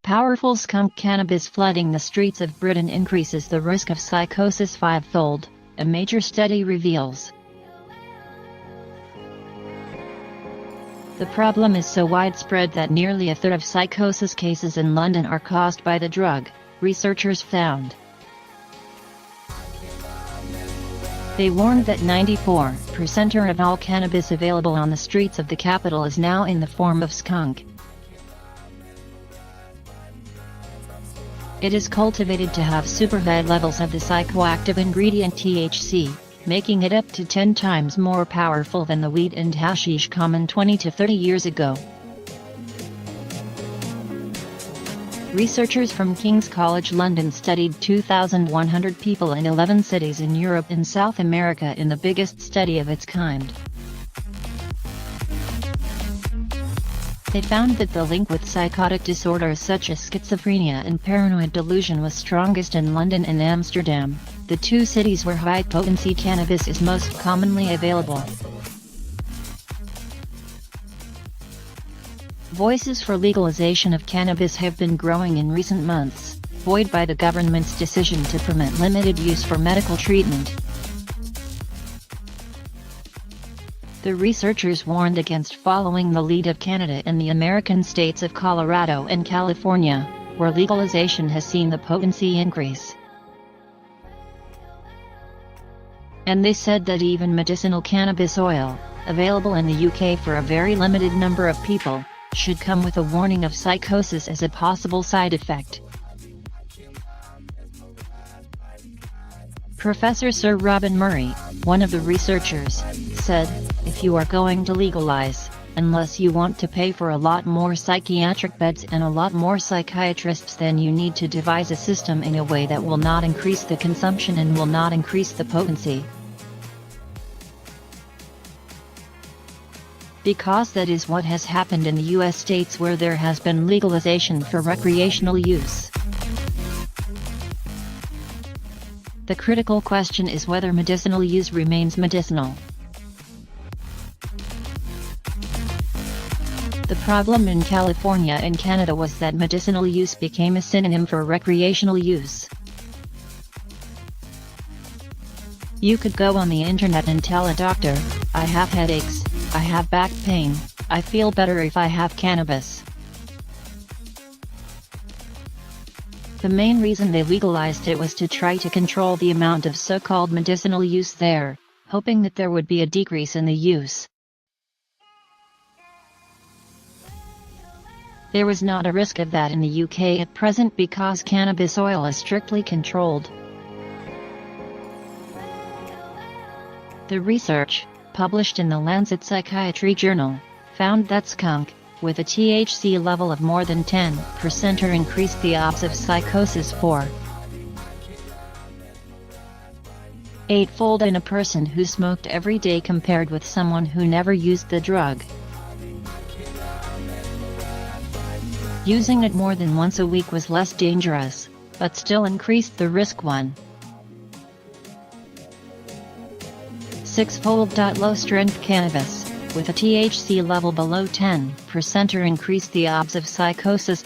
Powerful skunk cannabis flooding the streets of Britain increases the risk of psychosis fivefold, a major study reveals. The problem is so widespread that nearly a third of psychosis cases in London are caused by the drug, researchers found. They warned that 94% of all cannabis available on the streets of the capital is now in the form of skunk. It is cultivated to have super high levels of the psychoactive ingredient THC, making it up to 10 times more powerful than the weed and hashish common 20 to 30 years ago. Researchers from King's College London studied 2,100 people in 11 cities in Europe and South America in the biggest study of its kind. They found that the link with psychotic disorders such as schizophrenia and paranoid delusion was strongest in London and Amsterdam, the two cities where high-potency cannabis is most commonly available. Voices for legalization of cannabis have been growing in recent months, buoyed by the government's decision to permit limited use for medical treatment. The researchers warned against following the lead of Canada and the American states of Colorado and California, where legalization has seen the potency increase. And they said that even medicinal cannabis oil, available in the UK for a very limited number of people, should come with a warning of psychosis as a possible side effect. Professor Sir Robin Murray, one of the researchers, said, "If you are going to legalize, unless you want to pay for a lot more psychiatric beds and a lot more psychiatrists, then you need to devise a system in a way that will not increase the consumption and will not increase the potency. Because that is what has happened in the US states where there has been legalization for recreational use. The critical question is whether medicinal use remains medicinal. The problem in California and Canada was that medicinal use became a synonym for recreational use. You could go on the internet and tell a doctor, I have headaches, I have back pain, I feel better if I have cannabis. The main reason they legalized it was to try to control the amount of so-called medicinal use there, hoping that there would be a decrease in the use. There was not a risk of that in the UK at present because cannabis oil is strictly controlled. The research, published in the Lancet Psychiatry Journal, found that skunk, with a THC level of more than 10% increased the odds of psychosis 8-fold in a person who smoked every day compared with someone who never used the drug. Using it more than once a week was less dangerous, but still increased the risk 6-fold. Low-strength cannabis, with a THC level below 10% increased the odds of psychosis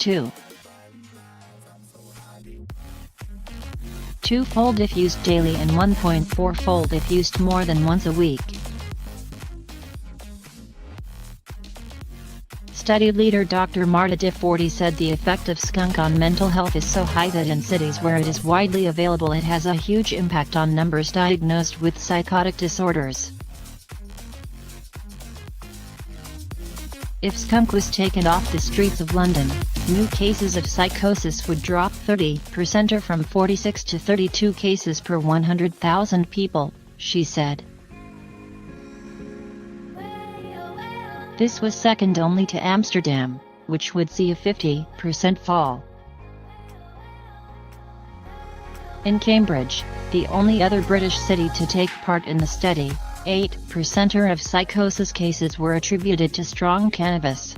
2-fold if used daily and 1.4-fold if used more than once a week. Study leader Dr. Marta Di40 said the effect of skunk on mental health is so high that in cities where it is widely available it has a huge impact on numbers diagnosed with psychotic disorders. If skunk was taken off the streets of London, new cases of psychosis would drop 30% or from 46 to 32 cases per 100,000 people, she said. This was second only to Amsterdam, which would see a 50% fall. In Cambridge, the only other British city to take part in the study, 8% of psychosis cases were attributed to strong cannabis.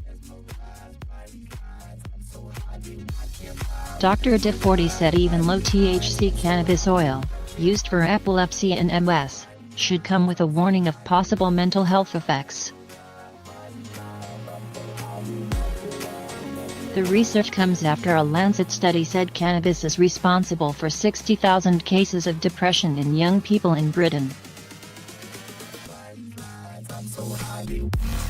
Dr. Di40 said even low-THC cannabis oil, used for epilepsy and MS, should come with a warning of possible mental health effects. The research comes after a Lancet study said cannabis is responsible for 60,000 cases of depression in young people in Britain.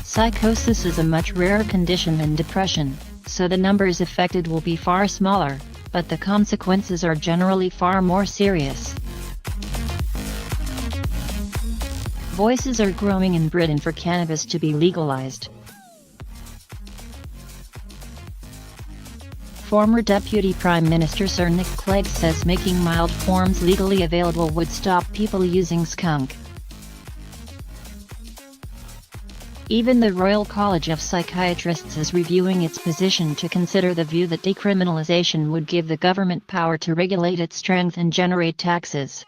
Psychosis is a much rarer condition than depression, so the numbers affected will be far smaller, but the consequences are generally far more serious. Voices are growing in Britain for cannabis to be legalized. Former Deputy Prime Minister Sir Nick Clegg says making mild forms legally available would stop people using skunk. Even the Royal College of Psychiatrists is reviewing its position to consider the view that decriminalisation would give the government power to regulate its strength and generate taxes.